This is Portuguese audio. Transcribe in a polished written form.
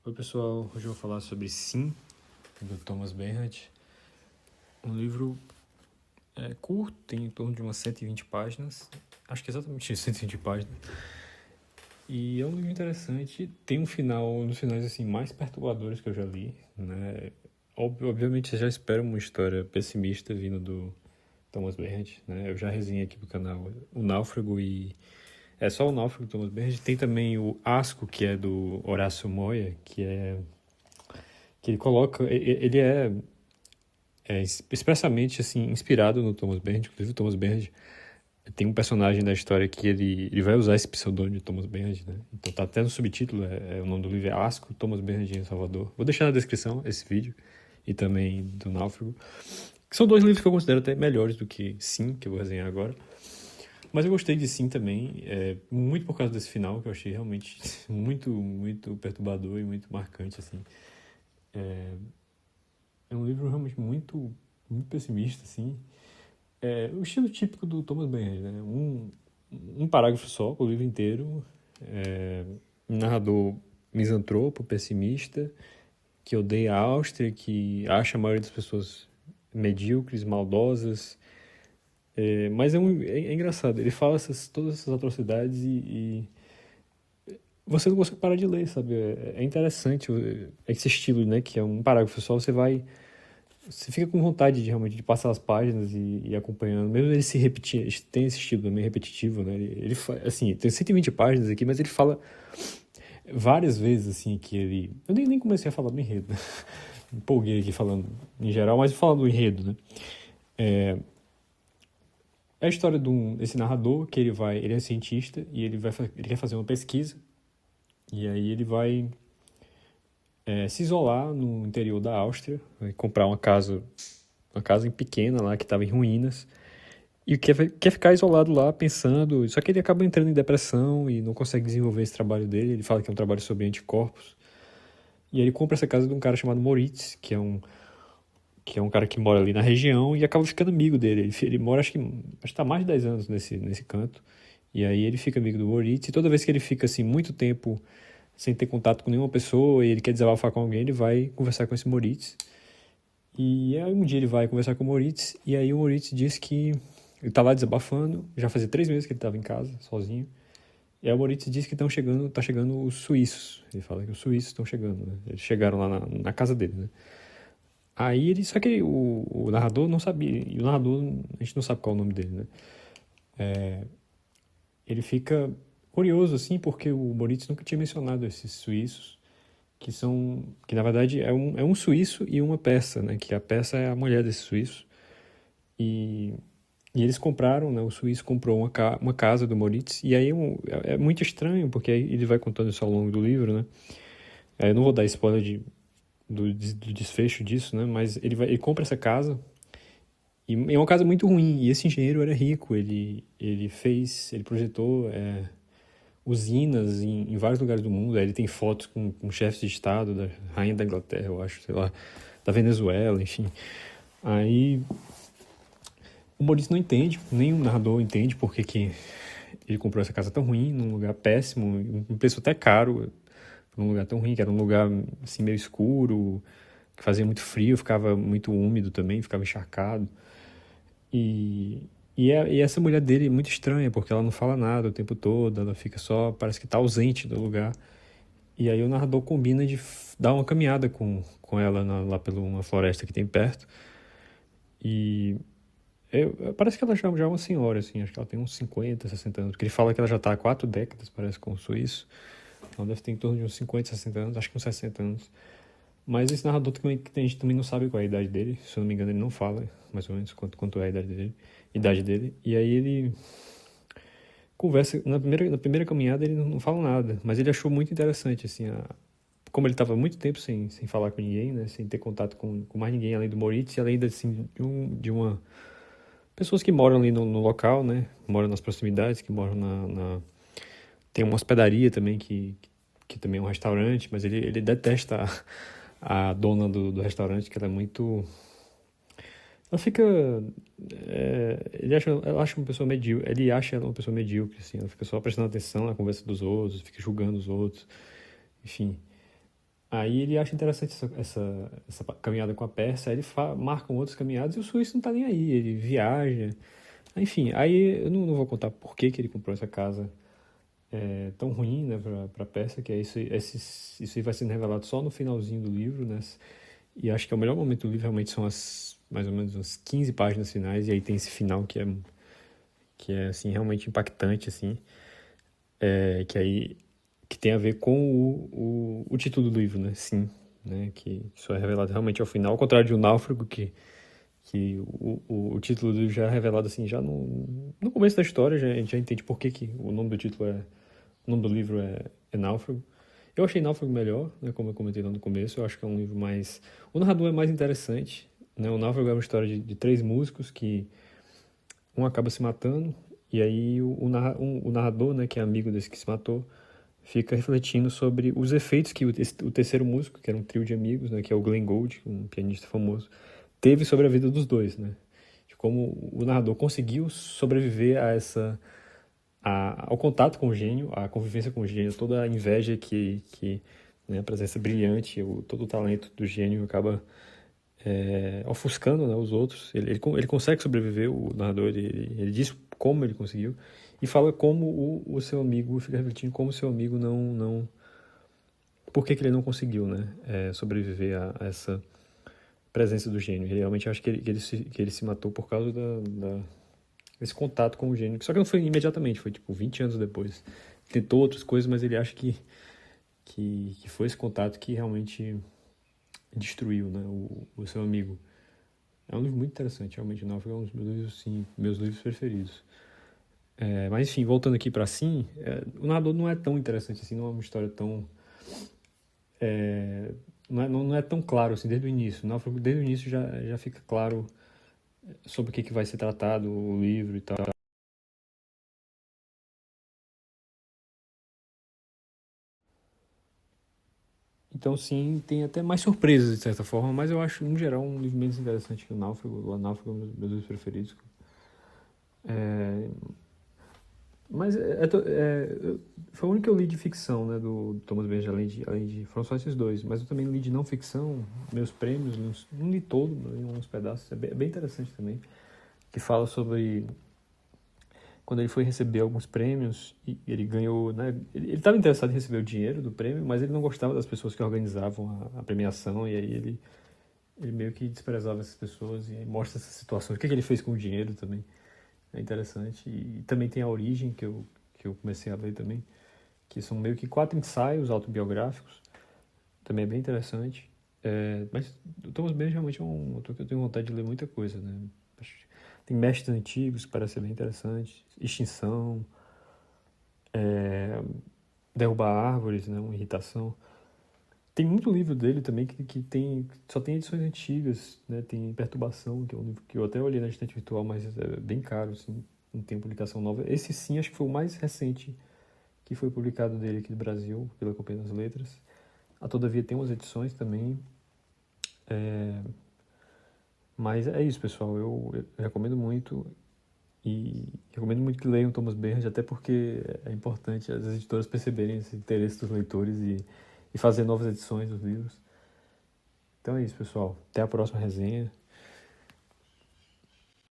Oi pessoal, hoje eu vou falar sobre Sim, do Thomas Bernhard. Um livro curto, tem em torno de umas 120 páginas, acho que é exatamente isso, 120 páginas. E é um livro interessante, tem um dos finais assim, mais perturbadores que eu já li, né? Obviamente você já espera uma história pessimista vindo do Thomas Bernhard, né? Eu já resenhei aqui pro canal O Náufrago e... É só O Náufrago do Thomas Bernhard. Tem também o Asco, que é do Horácio Moya, que ele coloca... Ele é expressamente assim inspirado no Thomas Bernhard. Inclusive o Thomas Bernhard tem um personagem da história que ele vai usar esse pseudônimo de Thomas Bernhard, né? Então tá até no subtítulo, o nome do livro é Asco, Thomas Bernhard em Salvador. Vou deixar na descrição esse vídeo e também do Náufrago, que são dois livros que eu considero até melhores do que Sim, que eu vou resenhar agora. Mas eu gostei de Sim também, muito por causa desse final, que eu achei realmente muito, muito perturbador e muito marcante, assim. É um livro realmente muito, muito pessimista, assim. O estilo típico do Thomas Bernhard, né? Um parágrafo só, o livro inteiro. Um narrador misantropo, pessimista, que odeia a Áustria, que acha a maioria das pessoas medíocres, maldosas. Mas é engraçado, ele fala todas essas atrocidades e você não consegue parar de ler, sabe? É interessante esse estilo, né? Que é um parágrafo só, você fica com vontade de realmente de passar as páginas e acompanhando, mesmo ele se repetir, tem esse estilo meio repetitivo, né? Assim, tem 120 páginas aqui, mas ele fala várias vezes, assim, que ele... Eu nem comecei a falar do enredo, né? Empolguei aqui falando em geral, mas falando do enredo, né? É a história desse narrador que ele é cientista e ele quer fazer uma pesquisa e aí ele vai se isolar no interior da Áustria, vai comprar uma casa pequena lá que estava em ruínas e quer ficar isolado lá pensando, só que ele acaba entrando em depressão e não consegue desenvolver esse trabalho dele. Ele fala que é um trabalho sobre anticorpos e aí ele compra essa casa de um cara chamado Moritz, que é um cara que mora ali na região e acaba ficando amigo dele. Ele mora, acho que tá há mais de 10 anos nesse canto. E aí ele fica amigo do Moritz e toda vez que ele fica assim muito tempo sem ter contato com nenhuma pessoa e ele quer desabafar com alguém, ele vai conversar com esse Moritz. E aí um dia ele vai conversar com o Moritz e aí o Moritz diz que ele tá lá desabafando, já fazia 3 meses que ele estava em casa, sozinho. E aí o Moritz diz que tá chegando os suíços. Ele fala que os suíços estão chegando, né? Eles chegaram lá na casa dele, né? Só que o narrador não sabia, e o narrador, a gente não sabe qual é o nome dele, né? Ele fica curioso, assim, porque o Moritz nunca tinha mencionado esses suíços, que na verdade é um suíço e uma persa, né? Que a persa é a mulher desse suíço. E eles compraram, né? O suíço comprou uma casa do Moritz, e aí é muito estranho, porque aí ele vai contando isso ao longo do livro, né? Eu não vou dar spoiler do desfecho disso, né? Mas ele compra essa casa e é uma casa muito ruim. E esse engenheiro era rico. Ele projetou usinas em vários lugares do mundo. Aí ele tem fotos com chefes de estado, da rainha da Inglaterra, eu acho, sei lá, da Venezuela, enfim. Aí o Maurício não entende, nem o narrador entende porque que ele comprou essa casa tão ruim, num lugar péssimo, um preço até caro, num lugar tão ruim, que era um lugar assim meio escuro, que fazia muito frio, ficava muito úmido também, ficava encharcado. E essa mulher dele é muito estranha, porque ela não fala nada o tempo todo, ela fica só, parece que tá ausente do lugar. E aí o narrador combina de dar uma caminhada com ela lá pela uma floresta que tem perto. E parece que ela já é uma senhora, assim, acho que ela tem uns 50, 60 anos, porque ele fala que ela já tá há 4 décadas, parece, com o suíço. Ela deve ter em torno de uns 50, 60 anos, acho que uns 60 anos. Mas esse narrador também, que a gente também não sabe qual é a idade dele, se eu não me engano ele não fala mais ou menos quanto é a idade dele. E aí ele conversa, na primeira caminhada ele não fala nada, mas ele achou muito interessante, assim, como ele estava muito tempo sem falar com ninguém, né, sem ter contato com mais ninguém além do Moritz, e além assim, de uma... Pessoas que moram ali no local, né, moram nas proximidades, que moram tem uma hospedaria também, que também é um restaurante, mas ele detesta a dona do restaurante, que ela é muito... Ela fica... ela acha uma pessoa medíocre, ele acha ela uma pessoa medíocre, assim, ela fica só prestando atenção na conversa dos outros, fica julgando os outros, enfim. Aí ele acha interessante essa caminhada com a Pérsia, aí ele marcam outras caminhadas e o suíço não tá nem aí, ele viaja. Enfim, aí eu não vou contar por que que ele comprou essa casa tão ruim, né, pra Pérsia, que é isso aí vai sendo revelado só no finalzinho do livro, né? E acho que é o melhor momento do livro realmente são mais ou menos umas 15 páginas finais, e aí tem esse final que é assim, realmente impactante, assim, que tem a ver com o título do livro, né? Sim, né? Que isso é revelado realmente ao final, ao contrário de O Náufrago, que o título do livro já é revelado assim, já no começo da história, a gente já entende por que o nome do título o nome do livro é Náufrago. Eu achei Náufrago melhor, né, como eu comentei lá no começo, eu acho que é um livro mais... O narrador é mais interessante, né? O Náufrago é uma história de três músicos que um acaba se matando, e aí o narrador, né, que é amigo desse que se matou, fica refletindo sobre os efeitos que o terceiro músico, que era um trio de amigos, né, que é o Glenn Gould, um pianista famoso, teve sobre a vida dos dois, né? De como o narrador conseguiu sobreviver ao contato com o gênio, à convivência com o gênio, toda a inveja né, a presença brilhante, todo o talento do gênio acaba ofuscando, né, os outros. Ele consegue sobreviver, o narrador, ele diz como ele conseguiu, e fala como o seu amigo, fica refletindo como o seu amigo não por que ele não conseguiu, né, sobreviver a essa presença do gênio. Ele realmente acha que ele se matou por causa desse contato com o gênio. Só que não foi imediatamente, foi tipo 20 anos depois. Tentou outras coisas, mas ele acha que foi esse contato que realmente destruiu, né, o seu amigo. É um livro muito interessante, realmente. O Náufrago é um dos meus livros, sim, meus livros preferidos. Mas enfim, voltando aqui para Sim, o narrador não é tão interessante assim, não é uma história tão... não é tão claro assim desde o início. O Náufrago, desde o início, já fica claro sobre o que vai ser tratado o livro e tal. Então, sim, tem até mais surpresas, de certa forma, mas eu acho, no geral, um livro menos interessante que o Náufrago. O Náufrago é um dos meus livros preferidos. É, mas foi o único que eu li de ficção, né, do Thomas Benjamin, além de... Foram só esses dois, mas eu também li de não ficção, meus prêmios, não li todo, li uns pedaços, é bem interessante também, que fala sobre quando ele foi receber alguns prêmios e ele ganhou, né? Ele estava interessado em receber o dinheiro do prêmio, mas ele não gostava das pessoas que organizavam a premiação e aí ele meio que desprezava essas pessoas e mostra essas situações. O que ele fez com o dinheiro também é interessante. E também tem A Origem, que eu comecei a ler também, que são meio que 4 ensaios autobiográficos, também é bem interessante. Mas o Thomas Benjamin realmente é um autor que eu tenho vontade de ler muita coisa, né? Tem Mestres Antigos, que parece ser bem interessante, Extinção, Derrubar Árvores, né? Uma Irritação. Tem muito livro dele também que só tem edições antigas, né? Tem Perturbação, que é um livro que eu até olhei na estante virtual, mas é bem caro, assim, não tem publicação nova. Esse sim, acho que foi o mais recente que foi publicado dele aqui do Brasil, pela Companhia das Letras. Todavia tem umas edições também. Mas é isso, pessoal. Eu recomendo muito e recomendo muito que leiam Thomas Bernhard, até porque é importante as editoras perceberem esse interesse dos leitores e fazer novas edições dos livros. Então é isso, pessoal. Até a próxima resenha.